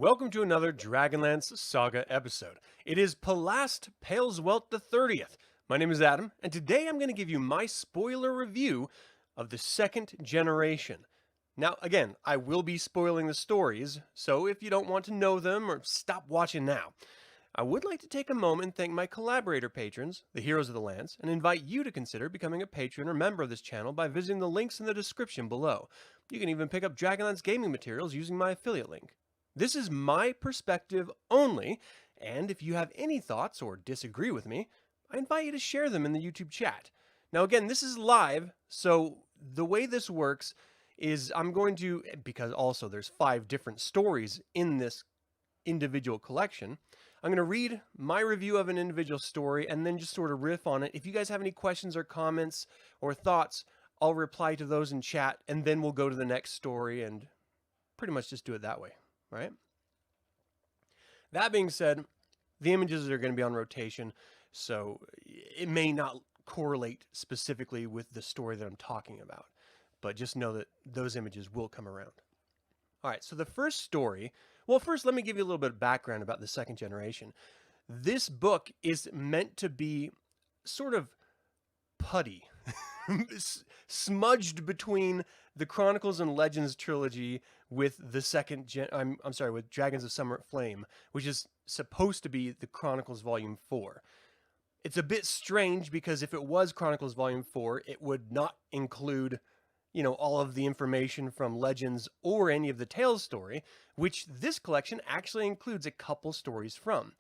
Welcome to another Dragonlance Saga episode. It is Palast Paleswelt the 30th. My name is Adam, and today I'm going to give you my spoiler review of the second generation. Now, again, I will be spoiling the stories, so if you don't want to know them, or stop watching now. I would like to take a moment and thank my collaborator patrons, the Heroes of the Lance, and invite you to consider becoming a patron or member of this channel by visiting the links in the description below. You can even pick up Dragonlance gaming materials using my affiliate link. This is my perspective only, and if you have any thoughts or disagree with me, I invite you to share them in the YouTube chat. Now again, this is live, so the way this works is I'm going to, because also there's 5 different stories in this individual collection, I'm going to read my review of an individual story and then just sort of riff on it. If you guys have any questions or comments or thoughts, I'll reply to those in chat, and then we'll go to the next story and pretty much just do it that way. Right? That being said, the images are going to be on rotation, so it may not correlate specifically with the story that I'm talking about, but just know that those images will come around. All right, so the first story, well, first let me give you a little bit of background about the second generation. This book is meant to be sort of putty, smudged between the Chronicles and Legends trilogy with the second I'm sorry, with Dragons of Summer Flame, which is supposed to be the Chronicles Volume 4. It's a bit strange because if it was Chronicles Volume 4, it would not include, all of the information from Legends or any of the Tales story, which this collection actually includes a couple stories from.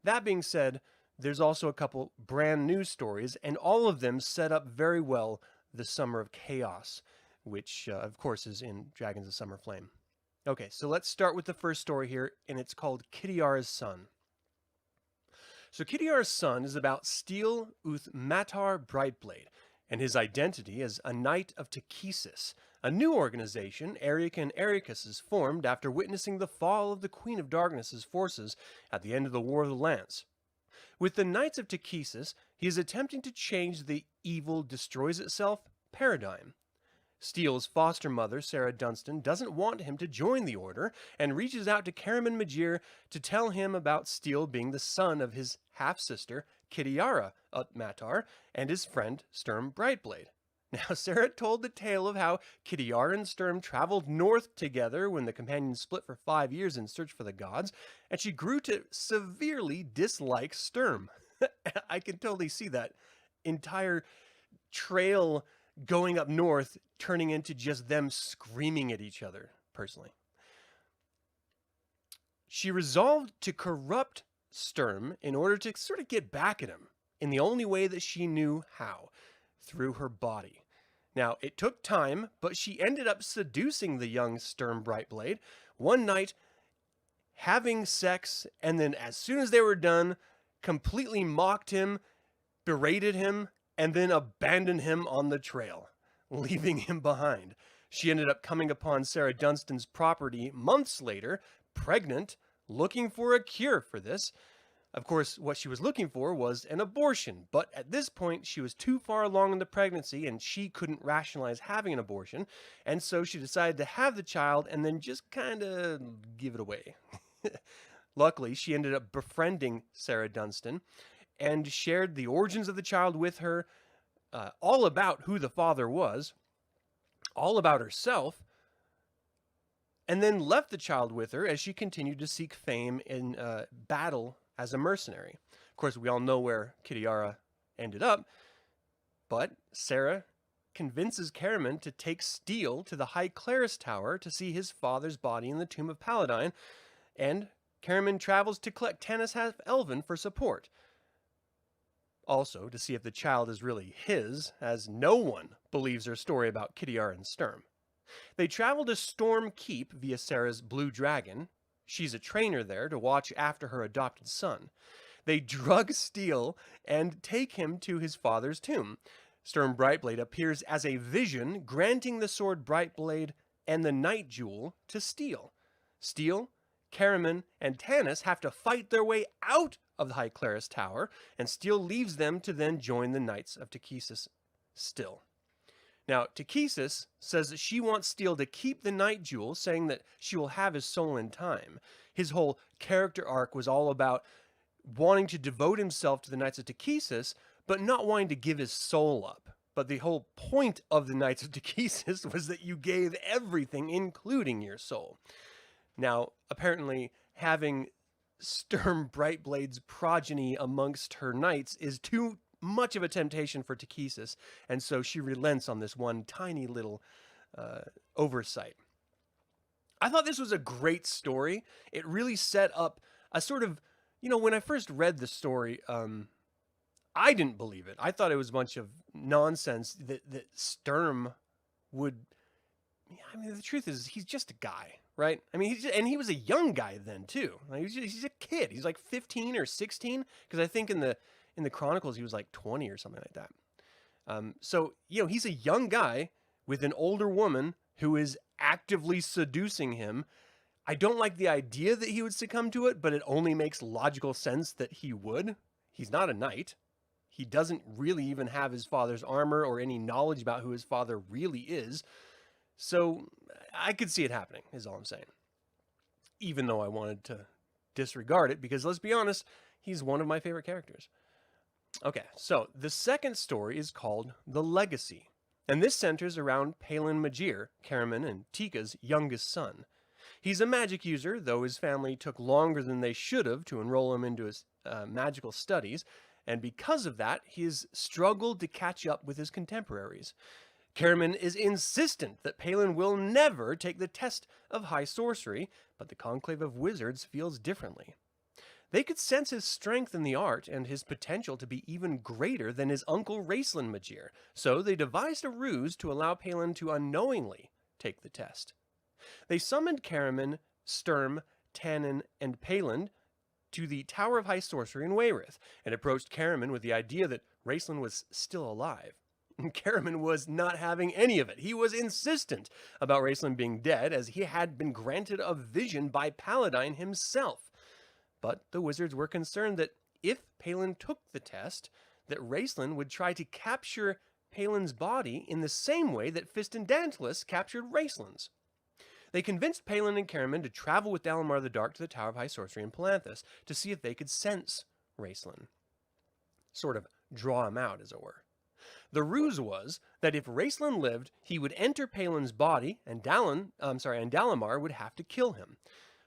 That being said, there's also a couple brand new stories, and all of them set up very well the Summer of Chaos, which, of course, is in Dragons of Summer Flame. Okay, so let's start with the first story here, and it's called Kitiara's Son. So Kitiara's Son is about Steel Uth Matar Brightblade, and his identity as a Knight of Takhisis, a new organization Ariakan Ariakas has formed after witnessing the fall of the Queen of Darkness's forces at the end of the War of the Lance. With the Knights of Takhisis, he is attempting to change the evil destroys itself paradigm. Steel's foster mother, Sara Dunstan, doesn't want him to join the order and reaches out to Caramon Majere to tell him about Steel being the son of his half-sister, Kitiara Uth Matar, and his friend, Sturm Brightblade. Now, Sara told the tale of how Kitiara and Sturm traveled north together when the companions split for 5 years in search for the gods, and she grew to severely dislike Sturm. I can totally see that entire trail going up north turning into just them screaming at each other, personally. She resolved to corrupt Sturm in order to sort of get back at him in the only way that she knew how, through her body. Now, it took time, but she ended up seducing the young Sturm Brightblade one night, having sex, and then as soon as they were done, completely mocked him, berated him, and then abandoned him on the trail, leaving him behind. She ended up coming upon Sara Dunstan's property months later, pregnant, looking for a cure for this. Of course, what she was looking for was an abortion, but at this point, she was too far along in the pregnancy and she couldn't rationalize having an abortion, and so she decided to have the child and then just kind of give it away. Luckily, she ended up befriending Sara Dunstan and shared the origins of the child with her, all about who the father was, all about herself, and then left the child with her as she continued to seek fame in battle as a mercenary. Of course, we all know where Kitiara ended up, but Sara convinces Caramon to take Steel to the High Clerist Tower to see his father's body in the tomb of Paladine, and Caramon travels to collect Tanis Half-Elven for support. Also, to see if the child is really his, as no one believes her story about Kitiara and Sturm. They travel to Storm Keep via Sara's Blue Dragon. She's a trainer there to watch after her adopted son. They drug Steel and take him to his father's tomb. Sturm Brightblade appears as a vision, granting the sword Brightblade and the Nightjewel to Steel. Steel, Caramon, and Tanis have to fight their way out of the High Clerist Tower, and Steel leaves them to then join the Knights of Takhisis still. Now, Takhisis says that she wants Steel to keep the Nightjewel, saying that she will have his soul in time. His whole character arc was all about wanting to devote himself to the Knights of Takhisis, but not wanting to give his soul up. But the whole point of the Knights of Takhisis was that you gave everything, including your soul. Now, apparently, having Sturm Brightblade's progeny amongst her knights is too much of a temptation for Takhisis, and so she relents on this one tiny little oversight. I thought this was a great story. It really set up a sort of, when I first read the story, I didn't believe it. I thought it was a bunch of nonsense that Sturm would... I mean, the truth is, he's just a guy, right? I mean, he was a young guy then, too. Like, he's a kid. He's like 15 or 16, because I think in the Chronicles, he was like 20 or something like that. So, he's a young guy with an older woman who is actively seducing him. I don't like the idea that he would succumb to it, but it only makes logical sense that he would. He's not a knight. He doesn't really even have his father's armor or any knowledge about who his father really is. So I could see it happening, is all I'm saying. Even though I wanted to disregard it, because let's be honest, he's one of my favorite characters. Okay, so the second story is called The Legacy, and this centers around Caramon Majere, Caramon and Tika's youngest son. He's a magic user, though his family took longer than they should have to enroll him into his magical studies, and because of that, he's struggled to catch up with his contemporaries. Caramon is insistent that Palin will never take the test of high sorcery, but the Conclave of Wizards feels differently. They could sense his strength in the art and his potential to be even greater than his uncle Raistlin Majere, so they devised a ruse to allow Palin to unknowingly take the test. They summoned Caramon, Sturm, Tanin, and Palin to the Tower of High Sorcery in Weyrith, and approached Caramon with the idea that Raistlin was still alive. Caramon was not having any of it. He was insistent about Raistlin being dead, as he had been granted a vision by Paladine himself. But the wizards were concerned that if Palin took the test, that Raistlin would try to capture Palin's body in the same way that Fist and Dantalus captured Raistlin's. They convinced Palin and Caramon to travel with Dalamar the Dark to the Tower of High Sorcery in Palanthas to see if they could sense Raistlin. Sort of draw him out, as it were. The ruse was that if Raistlin lived, he would enter Palin's body, and Dalamar would have to kill him.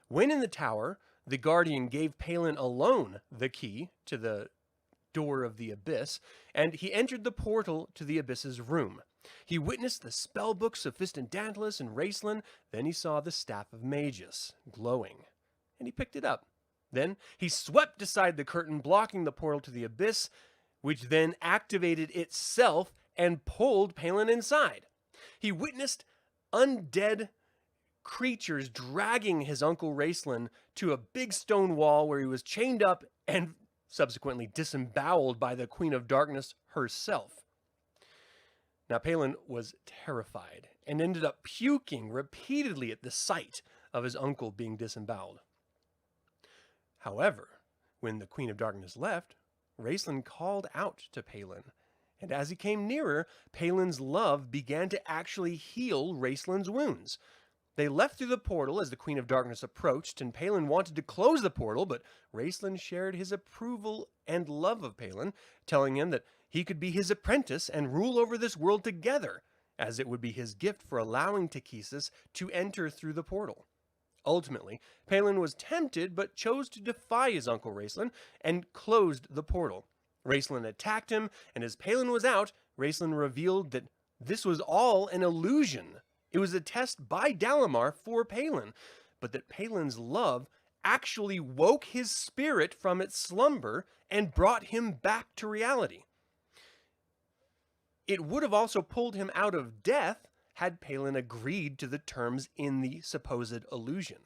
When in the tower, the Guardian gave Palin alone the key to the door of the Abyss, and he entered the portal to the Abyss's room. He witnessed the spellbooks of Fist and Dantalus and Raistlin, then he saw the Staff of Magus, glowing, and he picked it up. Then he swept aside the curtain blocking the portal to the Abyss, which then activated itself and pulled Palin inside. He witnessed undead creatures dragging his uncle Raistlin to a big stone wall where he was chained up and subsequently disemboweled by the Queen of Darkness herself. Now, Palin was terrified and ended up puking repeatedly at the sight of his uncle being disemboweled. However, when the Queen of Darkness left, Raistlin called out to Palin, and as he came nearer, Palin's love began to actually heal Raistlin's wounds. They left through the portal as the Queen of Darkness approached, and Palin wanted to close the portal, but Raistlin shared his approval and love of Palin, telling him that he could be his apprentice and rule over this world together, as it would be his gift for allowing Takhisis to enter through the portal. Ultimately, Palin was tempted but chose to defy his uncle Raistlin and closed the portal. Raistlin attacked him, and as Palin was out, Raistlin revealed that this was all an illusion. It was a test by Dalamar for Palin, but that Palin's love actually woke his spirit from its slumber and brought him back to reality. It would have also pulled him out of death had Palin agreed to the terms in the supposed illusion.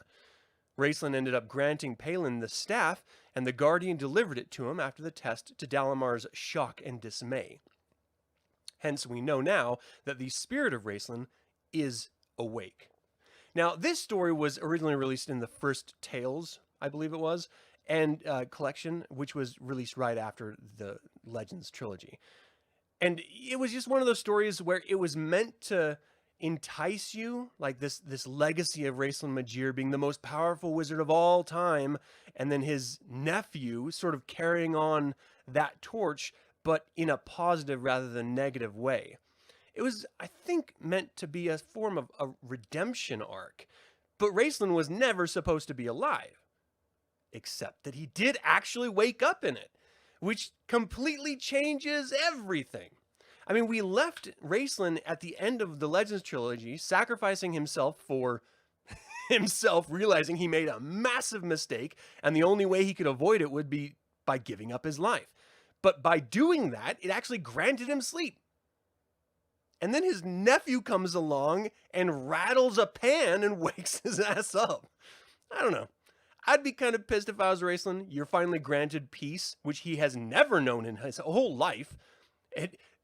Raistlin ended up granting Palin the staff, and the Guardian delivered it to him after the test, to Dalamar's shock and dismay. Hence, we know now that the spirit of Raistlin is awake. Now, this story was originally released in the First Tales, I believe it was, and collection, which was released right after the Legends trilogy. And it was just one of those stories where it was meant to entice you, like this legacy of Raistlin Majere being the most powerful wizard of all time, and then his nephew sort of carrying on that torch, but in a positive rather than negative way. It was, I think, meant to be a form of a redemption arc, but Raistlin was never supposed to be alive, except that he did actually wake up in it, which completely changes everything. I mean, we left Raistlin at the end of the Legends trilogy, sacrificing himself for himself, realizing he made a massive mistake, and the only way he could avoid it would be by giving up his life. But by doing that, it actually granted him sleep. And then his nephew comes along and rattles a pan and wakes his ass up. I don't know. I'd be kind of pissed if I was Raistlin. You're finally granted peace, which he has never known in his whole life.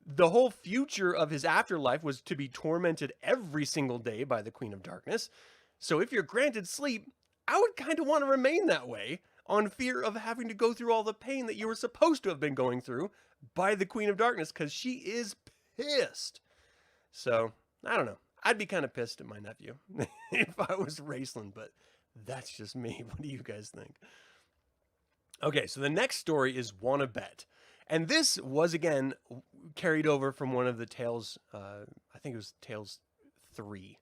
The whole future of his afterlife was to be tormented every single day by the Queen of Darkness. So if you're granted sleep, I would kind of want to remain that way, on fear of having to go through all the pain that you were supposed to have been going through by the Queen of Darkness, because she is pissed. So, I don't know. I'd be kind of pissed at my nephew if I was Raistlin, but that's just me. What do you guys think? Okay, so the next story is Wanna Bet. And this was, again, carried over from one of the Tales, I think it was Tales 3,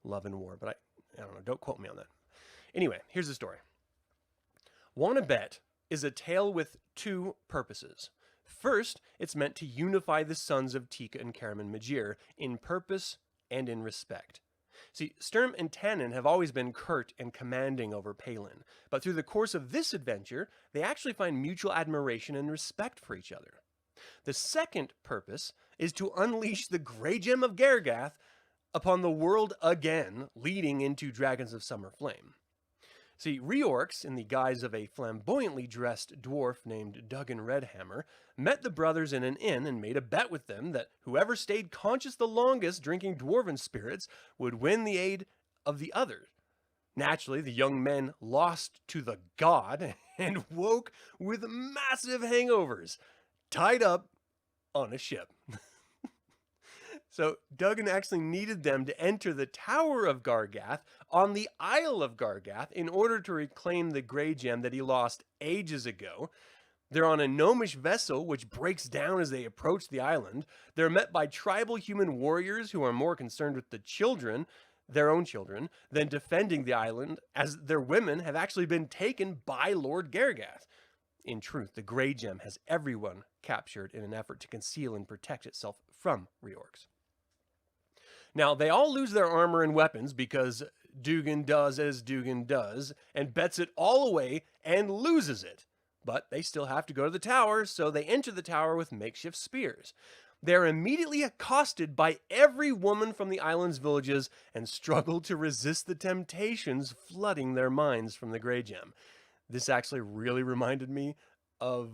Love and War, but I don't know, don't quote me on that. Anyway, here's the story. Wanna Bet is a tale with two purposes. First, it's meant to unify the sons of Tika and Caramon Majere in purpose and in respect. See, Sturm and Tanin have always been curt and commanding over Palin, but through the course of this adventure, they actually find mutual admiration and respect for each other. The second purpose is to unleash the Grey Gem of Gargath upon the world again, leading into Dragons of Summer Flame. See, Reorcs, in the guise of a flamboyantly dressed dwarf named Duggan Redhammer, met the brothers in an inn and made a bet with them that whoever stayed conscious the longest drinking dwarven spirits would win the aid of the other. Naturally, the young men lost to the god and woke with massive hangovers, tied up on a ship. So Duggan actually needed them to enter the Tower of Gargath on the Isle of Gargath in order to reclaim the Grey Gem that he lost ages ago. They're on a gnomish vessel which breaks down as they approach the island. They're met by tribal human warriors who are more concerned with the children, their own children, than defending the island, as their women have actually been taken by Lord Gargath. In truth, the Grey Gem has everyone captured in an effort to conceal and protect itself from Reorcs. Now, they all lose their armor and weapons because Duggan does as Duggan does and bets it all away and loses it. But they still have to go to the tower, so they enter the tower with makeshift spears. They're immediately accosted by every woman from the island's villages and struggle to resist the temptations flooding their minds from the Grey Gem. This actually really reminded me of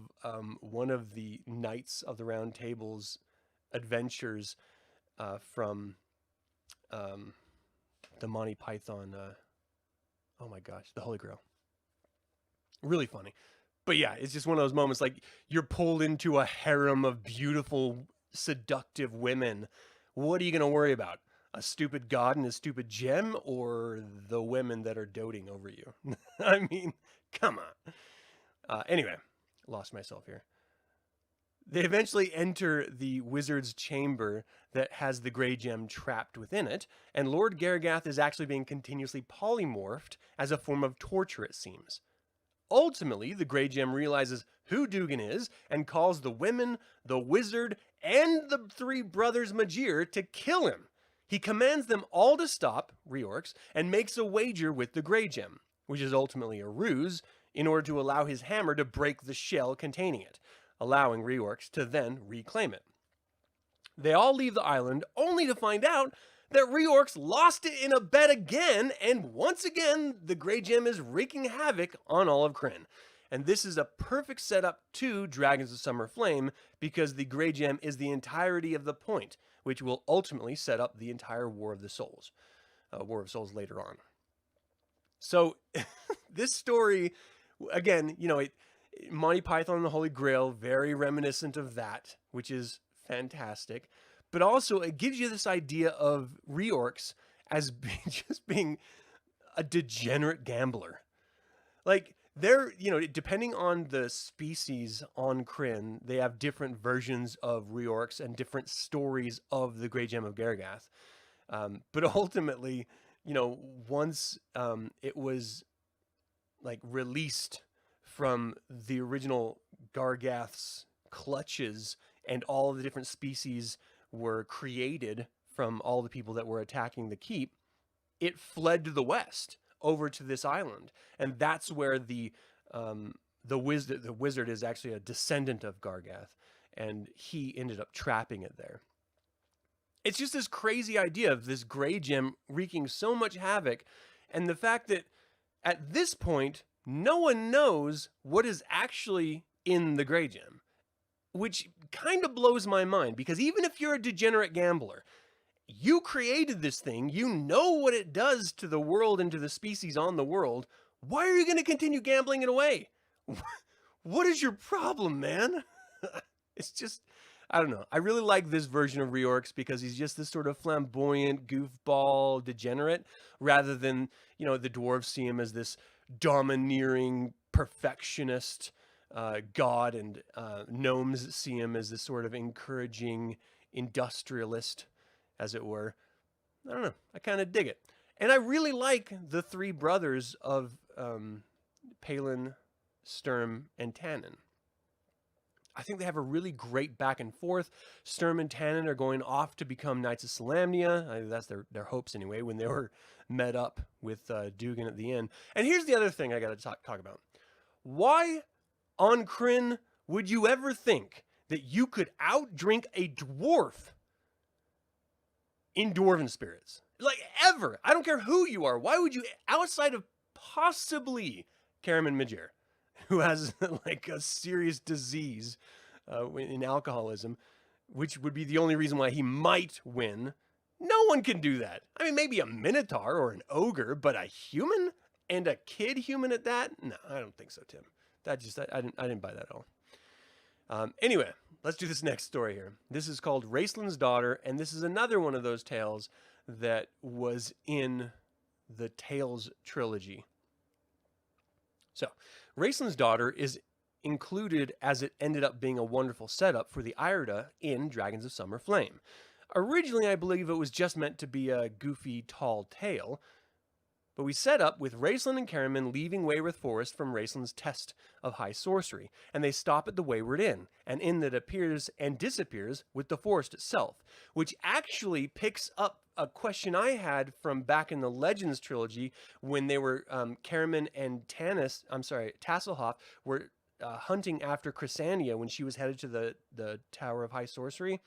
one of the Knights of the Round Table's adventures from the Monty Python, oh my gosh, the Holy Grail. Really funny. But yeah, it's just one of those moments like you're pulled into a harem of beautiful, seductive women. What are you going to worry about? A stupid god and a stupid gem, or the women that are doting over you? I mean, come on. Anyway, lost myself here. They eventually enter the wizard's chamber that has the Grey Gem trapped within it, and Lord Gargath is actually being continuously polymorphed as a form of torture, it seems. Ultimately, the Grey Gem realizes who Duggan is and calls the women, the wizard, and the three brothers Majere to kill him. He commands them all to stop, Reorcs, and makes a wager with the Grey Gem, which is ultimately a ruse, in order to allow his hammer to break the shell containing it, allowing Reorcs to then reclaim it. They all leave the island, only to find out that Reorcs lost it in a bet again, and once again, the Grey Gem is wreaking havoc on all of Krynn. And this is a perfect setup to Dragons of Summer Flame, because the Grey Gem is the entirety of the point, which will ultimately set up the entire War of Souls later on. So, this story, again, Monty Python and the Holy Grail, very reminiscent of that, which is fantastic, but also it gives you this idea of reorcs as just being a degenerate gambler. Like, they're, depending on the species on Krynn, they have different versions of reorcs and different stories of the Great Gem of Gargath. But ultimately, once it was like released from the original Gargath's clutches and all of the different species were created from all the people that were attacking the keep, it fled to the west over to this island, and that's where the wizard is actually a descendant of Gargath, and he ended up trapping it there. It's just this crazy idea of this gray gem wreaking so much havoc, and the fact that at this point no one knows what is actually in the gray gem, which kind of blows my mind, because even if you're a degenerate gambler, you created this thing, you know what it does to the world and to the species on the world. Why are you going to continue gambling it away? What is your problem, man? It's just, I don't know. I really like this version of reorcs because he's just this sort of flamboyant, goofball degenerate, rather than, the dwarves see him as this domineering perfectionist god, and gnomes see him as this sort of encouraging industrialist, as it were. I don't know. I kind of dig it. And I really like the three brothers of Palin, Sturm, and Tanin. I think they have a really great back and forth. Sturm and Tanin are going off to become Knights of Solamnia. That's their hopes anyway, when they were met up with Dugan at the end. And here's the other thing I got to talk about. Why on Krynn would you ever think that you could outdrink a dwarf in Dwarven spirits? Like, ever. I don't care who you are. Why would you, outside of possibly Caramon Majere, who has like a serious disease in alcoholism, which would be the only reason why he might win. No one can do that. I mean, maybe a minotaur or an ogre, but a human, and a kid human at that? No, I don't think so, Tim. That just, I didn't buy that at all. Anyway, let's do this next story here. This is called Raistlin's Daughter, and this is another one of those tales that was in the Tales trilogy. So, Raistlin's Daughter is included as it ended up being a wonderful setup for the Irida in Dragons of Summer Flame. Originally, I believe it was just meant to be a goofy, tall tale, but we set up with Raistlin and Caramon leaving Wayward Forest from Raistlin's test of high sorcery, and they stop at the Wayward Inn, an inn that appears and disappears with the forest itself, which actually picks up a question I had from back in the Legends trilogy when they were, Caramon and Tasselhoff were hunting after Chrysania when she was headed to the Tower of High Sorcery,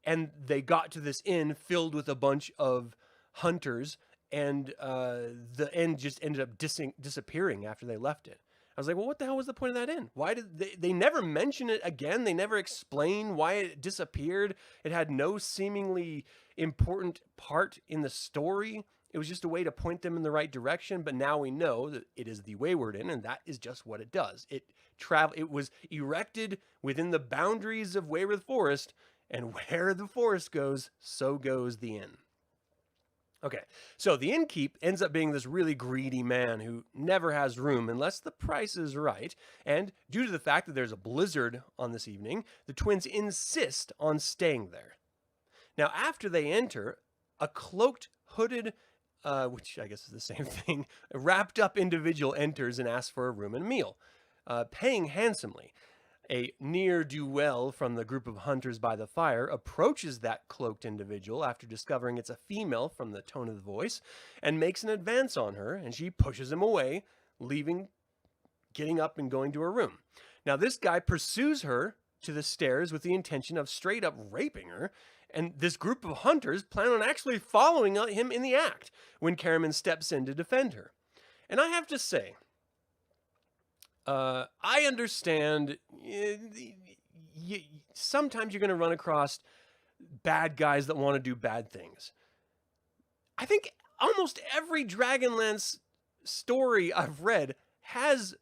and they got to this inn filled with a bunch of hunters, and the inn just ended up disappearing after they left it. I was like, well, what the hell was the point of that inn? Why did they never mention it again? They never explain why it disappeared. It had no seemingly important part in the story. It was just a way to point them in the right direction. But now we know that it is the Wayward Inn, and that is just what it does. It was erected within the boundaries of Wayward Forest, and where the forest goes, so goes the inn. Okay, so the innkeep ends up being this really greedy man who never has room unless the price is right, and due to the fact that there's a blizzard on this evening, the twins insist on staying there. Now, after they enter, a cloaked, hooded, which I guess is the same thing, wrapped up individual enters and asks for a room and meal, paying handsomely. A ne'er-do-well from the group of hunters by the fire approaches that cloaked individual after discovering it's a female from the tone of the voice, and makes an advance on her, and she pushes him away, getting up and going to her room. Now, this guy pursues her to the stairs with the intention of straight up raping her, and this group of hunters plan on actually following him in the act when Caramon steps in to defend her. And I have to say, I understand sometimes you're going to run across bad guys that want to do bad things. I think almost every Dragonlance story I've read has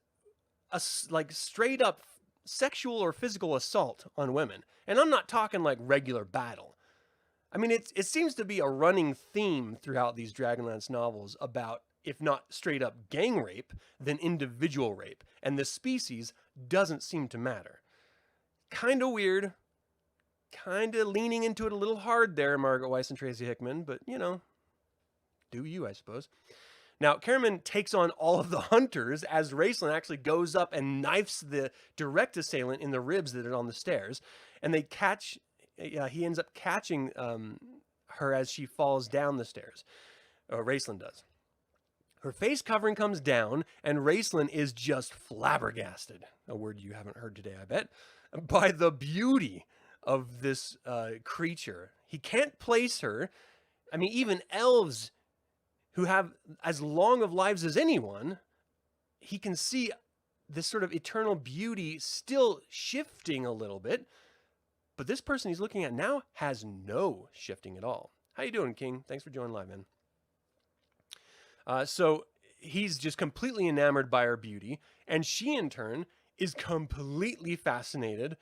a straight up sexual or physical assault on women. And I'm not talking like regular battle. I mean, it seems to be a running theme throughout these Dragonlance novels about, if not straight up gang rape, then individual rape. And the species doesn't seem to matter. Kind of weird. Kind of leaning into it a little hard there, Margaret Weis and Tracy Hickman. But, you know, do you, I suppose. Now, Caramon takes on all of the hunters as Raistlin actually goes up and knifes the direct assailant in the ribs that are on the stairs. And they catch... he ends up catching her as she falls down the stairs. Raistlin does. Her face covering comes down, and Raistlin is just flabbergasted, a word you haven't heard today, I bet, by the beauty of this creature. He can't place her. I mean, even elves who have as long of lives as anyone, he can see this sort of eternal beauty still shifting a little bit. But this person he's looking at now has no shifting at all. How you doing, King? Thanks for joining live, man. So he's just completely enamored by her beauty, and she, in turn, is completely fascinated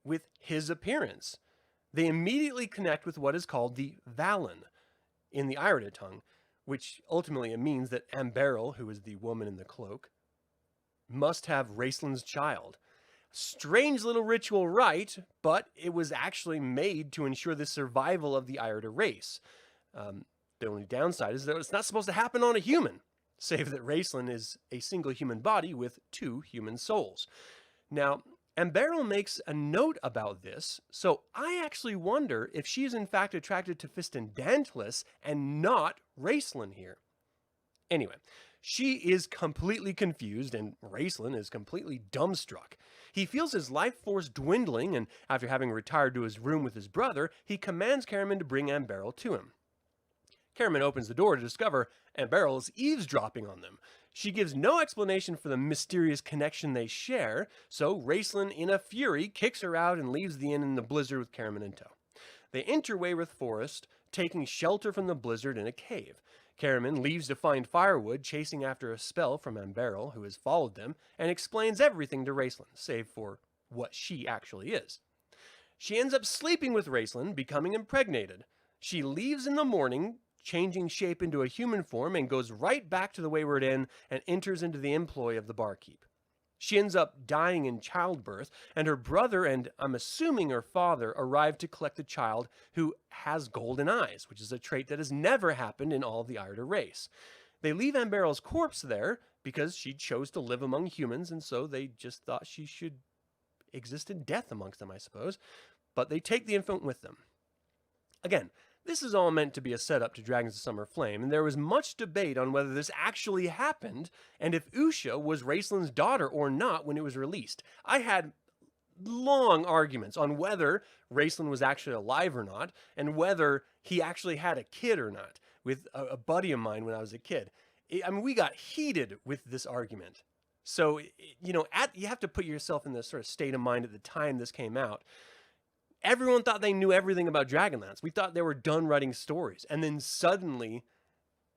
with his appearance. They immediately connect with what is called the Valen in the Irida tongue, which ultimately means that Amberil, who is the woman in the cloak, must have Raistlin's child. Strange little ritual rite, but it was actually made to ensure the survival of the Irida race. The only downside is that it's not supposed to happen on a human, save that Raistlin is a single human body with 2 human souls. Now, Amberil makes a note about this, so I actually wonder if she is in fact attracted to Fistendantlus and not Raistlin here. Anyway, she is completely confused, and Raistlin is completely dumbstruck. He feels his life force dwindling, and after having retired to his room with his brother, he commands Caramon to bring Amberil to him. Caramon opens the door to discover Amberil is eavesdropping on them. She gives no explanation for the mysterious connection they share, so Raistlin, in a fury, kicks her out and leaves the inn in the blizzard with Caramon in tow. They enter Wayreth Forest, taking shelter from the blizzard in a cave. Caramon leaves to find firewood, chasing after a spell from Amberil, who has followed them, and explains everything to Raistlin, save for what she actually is. She ends up sleeping with Raistlin, becoming impregnated. She leaves in the morning, changing shape into a human form, and goes right back to the Wayward Inn and enters into the employ of the barkeep. She ends up dying in childbirth, and her brother and, I'm assuming, her father arrive to collect the child who has golden eyes, which is a trait that has never happened in all of the Irida race. They leave Amberil's corpse there because she chose to live among humans, and so they just thought she should exist in death amongst them, I suppose. But they take the infant with them. Again, this is all meant to be a setup to Dragons of Summer Flame, and there was much debate on whether this actually happened, and if Usha was Raistlin's daughter or not when it was released. I had long arguments on whether Raistlin was actually alive or not, and whether he actually had a kid or not, with a buddy of mine when I was a kid. I mean, we got heated with this argument. So, you know, you have to put yourself in this sort of state of mind at the time this came out. Everyone thought they knew everything about Dragonlance. We thought they were done writing stories. And then suddenly,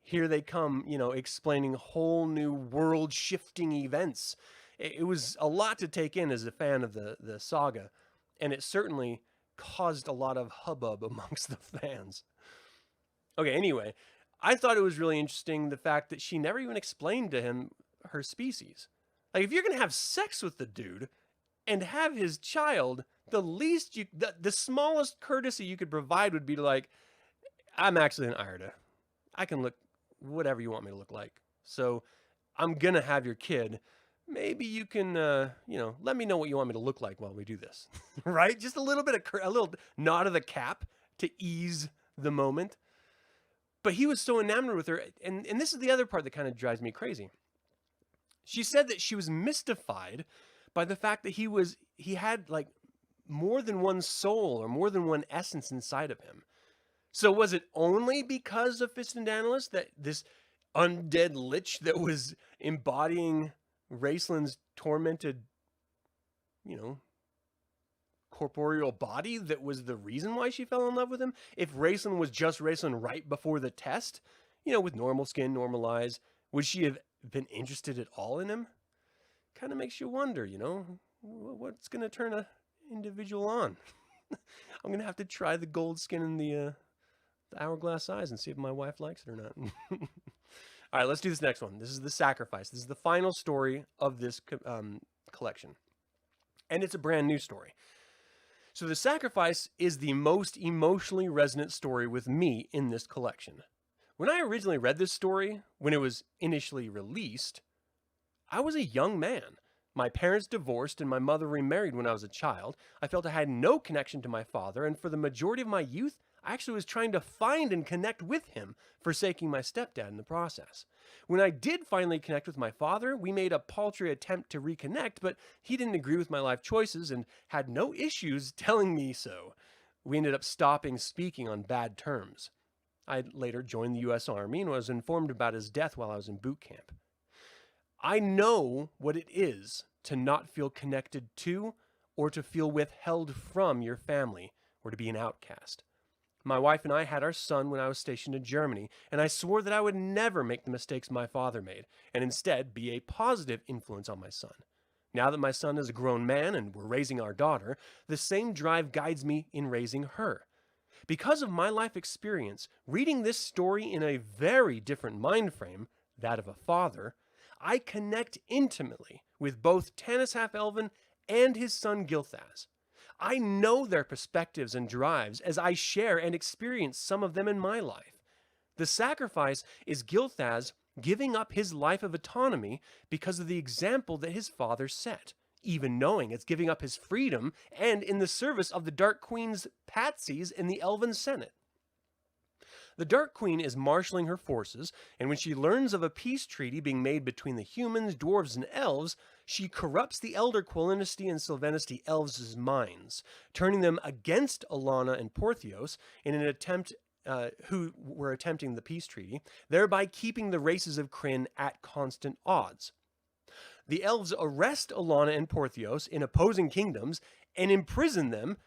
here they come, you know, explaining whole new world-shifting events. It was a lot to take in as a fan of the saga. And it certainly caused a lot of hubbub amongst the fans. Okay, anyway, I thought it was really interesting the fact that she never even explained to him her species. Like, if you're going to have sex with the dude and have his child, the least the smallest courtesy you could provide would be like, I'm actually an Irida. I can look whatever you want me to look like. So I'm going to have your kid. Maybe you can, you know, let me know what you want me to look like while we do this. Right? Just a little nod of the cap to ease the moment. But he was so enamored with her. And this is the other part that kind of drives me crazy. She said that she was mystified by the fact that he had like more than one soul or more than one essence inside of him. So was it only because of Fistendantlus that this undead lich that was embodying Raistlin's tormented, you know, corporeal body that was the reason why she fell in love with him? If Raistlin was just Raistlin right before the test, you know, with normal skin, normal eyes, would she have been interested at all in him? Kind of makes you wonder, you know? what's going to turn a individual on? I'm going to have to try the gold skin and the hourglass eyes and see if my wife likes it or not. All right, let's do this next one. This is The Sacrifice. This is the final story of this collection. And it's a brand new story. So The Sacrifice is the most emotionally resonant story with me in this collection. When I originally read this story, when it was initially released, I was a young man. My parents divorced and my mother remarried when I was a child. I felt I had no connection to my father, and for the majority of my youth, I actually was trying to find and connect with him, forsaking my stepdad in the process. When I did finally connect with my father, we made a paltry attempt to reconnect, but he didn't agree with my life choices and had no issues telling me so. We ended up stopping speaking on bad terms. I later joined the U.S. Army and was informed about his death while I was in boot camp. I know what it is to not feel connected to or to feel withheld from your family or to be an outcast. My wife and I had our son when I was stationed in Germany, and I swore that I would never make the mistakes my father made, and instead be a positive influence on my son. Now that my son is a grown man and we're raising our daughter, the same drive guides me in raising her. Because of my life experience, reading this story in a very different mind frame, that of a father, I connect intimately with both Tanis Half-Elven and his son Gilthaz. I know their perspectives and drives as I share and experience some of them in my life. The Sacrifice is Gilthaz giving up his life of autonomy because of the example that his father set, even knowing it's giving up his freedom and in the service of the Dark Queen's patsies in the Elven Senate. The Dark Queen is marshaling her forces, and when she learns of a peace treaty being made between the humans, dwarves, and elves, she corrupts the Elder Quilinisty and Sylvanisty elves' minds, turning them against Alana and Porthios in an attempt who were attempting the peace treaty, thereby keeping the races of Krynn at constant odds. The elves arrest Alana and Porthios in opposing kingdoms and imprison them,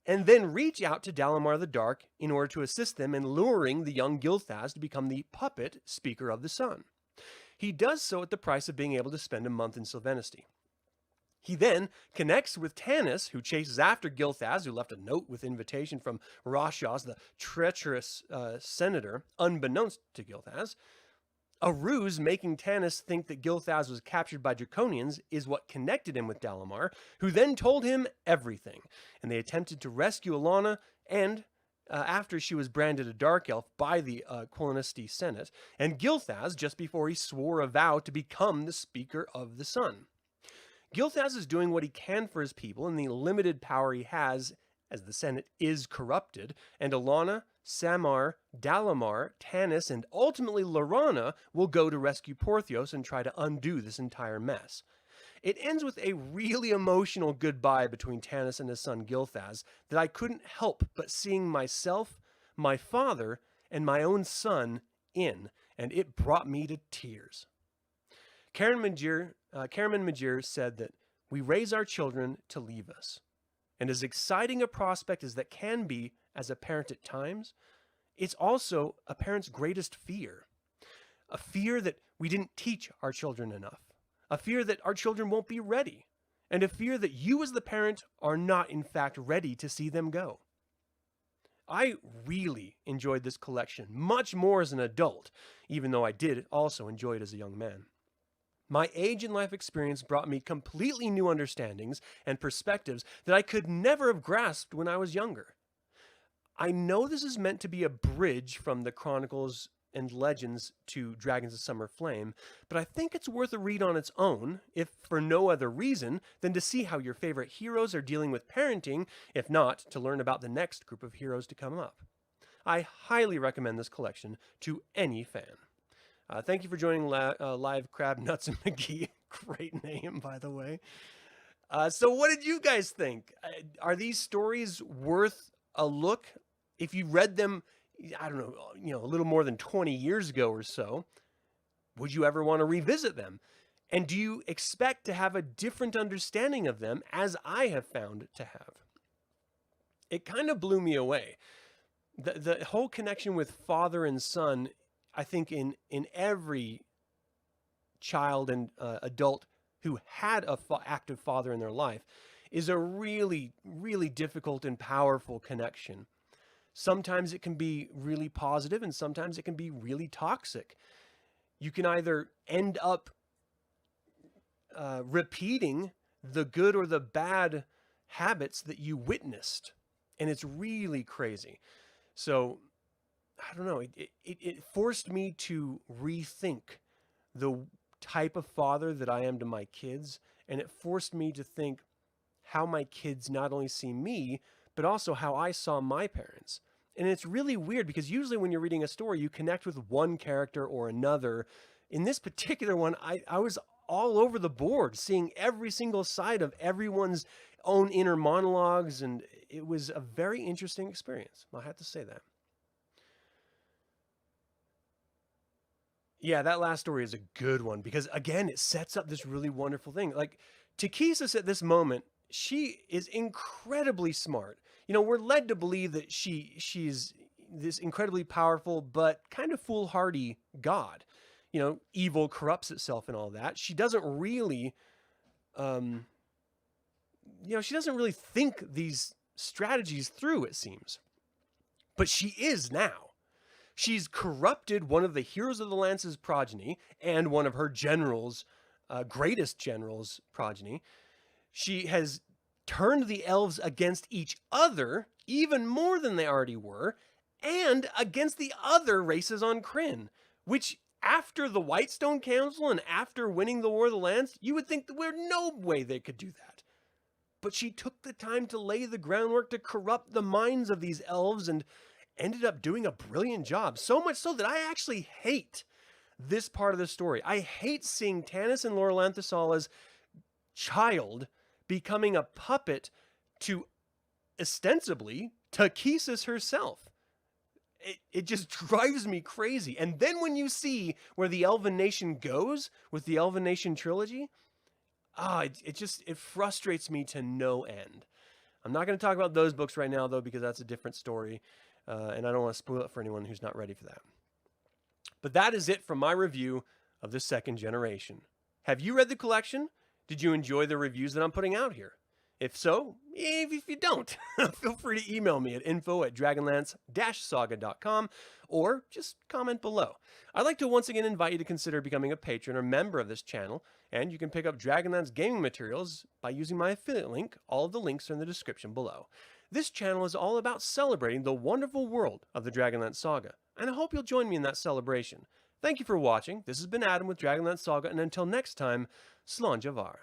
and then reach out to Dalamar the Dark in order to assist them in luring the young Gilthaz to become the puppet Speaker of the Sun. He does so at the price of being able to spend a month in Sylvanisty. He then connects with Tanis, who chases after Gilthaz, who left a note with invitation from Rashos, the treacherous senator, unbeknownst to Gilthaz. A ruse making Tanis think that Gilthaz was captured by Draconians is what connected him with Dalamar, who then told him everything, and they attempted to rescue Alana, and after she was branded a Dark Elf by the Quilinisty Senate, and Gilthaz just before he swore a vow to become the Speaker of the Sun. Gilthaz is doing what he can for his people in the limited power he has, as the Senate is corrupted, and Alana, Samar, Dalamar, Tanis, and ultimately Lorana will go to rescue Porthios and try to undo this entire mess. It ends with a really emotional goodbye between Tanis and his son Gilthaz that I couldn't help but seeing myself, my father, and my own son in, and it brought me to tears. Caramon Majere said that we raise our children to leave us. And as exciting a prospect as that can be as a parent at times, it's also a parent's greatest fear. A fear that we didn't teach our children enough. A fear that our children won't be ready. And a fear that you as the parent are not in fact ready to see them go. I really enjoyed this collection, much more as an adult, even though I did also enjoy it as a young man. My age and life experience brought me completely new understandings and perspectives that I could never have grasped when I was younger. I know this is meant to be a bridge from the Chronicles and Legends to Dragons of Summer Flame, but I think it's worth a read on its own, if for no other reason than to see how your favorite heroes are dealing with parenting, if not to learn about the next group of heroes to come up. I highly recommend this collection to any fan. Thank you for joining Live Crab Nuts and McGee. Great name, by the way. So what did you guys think? Are these stories worth a look? If you read them, I don't know, a little more than 20 years ago or so, would you ever want to revisit them? And do you expect to have a different understanding of them as I have found to have? It kind of blew me away. The whole connection with father and son, I think in every child and adult who had a active father in their life is a really, really difficult and powerful connection. Sometimes it can be really positive and sometimes it can be really toxic. You can either end up repeating the good or the bad habits that you witnessed. And it's really crazy. So, I don't know, it forced me to rethink the type of father that I am to my kids. And it forced me to think how my kids not only see me, but also how I saw my parents. And it's really weird because usually when you're reading a story, you connect with one character or another. In this particular one, I was all over the board, seeing every single side of everyone's own inner monologues, and it was a very interesting experience. I have to say that. Yeah, that last story is a good one because, again, it sets up this really wonderful thing. Like, Takhisis at this moment, she is incredibly smart. You know, we're led to believe that she's this incredibly powerful but kind of foolhardy god. You know, evil corrupts itself and all that. She doesn't really, she doesn't really think these strategies through, it seems. But she is now. She's corrupted one of the Heroes of the Lance's progeny and one of her generals, greatest generals' progeny. She has turned the elves against each other even more than they already were, and against the other races on Krynn, which after the Whitestone Council and after winning the War of the Lands, you would think there were no way they could do that. But she took the time to lay the groundwork to corrupt the minds of these elves and ended up doing a brilliant job. So much so that I actually hate this part of the story. I hate seeing Tanis and Lorelanthisala's child becoming a puppet to ostensibly Takhisis herself. It just drives me crazy. And then when you see where the Elven Nation goes with the Elven Nation trilogy, it frustrates me to no end. I'm not going to talk about those books right now, though, because that's a different story. And I don't want to spoil it for anyone who's not ready for that. But that is it from my review of the second generation. Have you read the collection? Did you enjoy the reviews that I'm putting out here? If so, if you don't, feel free to email me at info@dragonlance-saga.com or just comment below. I'd like to once again invite you to consider becoming a patron or member of this channel, and you can pick up Dragonlance gaming materials by using my affiliate link. All of the links are in the description below. This channel is all about celebrating the wonderful world of the Dragonlance Saga, and I hope you'll join me in that celebration. Thank you for watching. This has been Adam with Dragonlance Saga, and until next time, Slán Javar.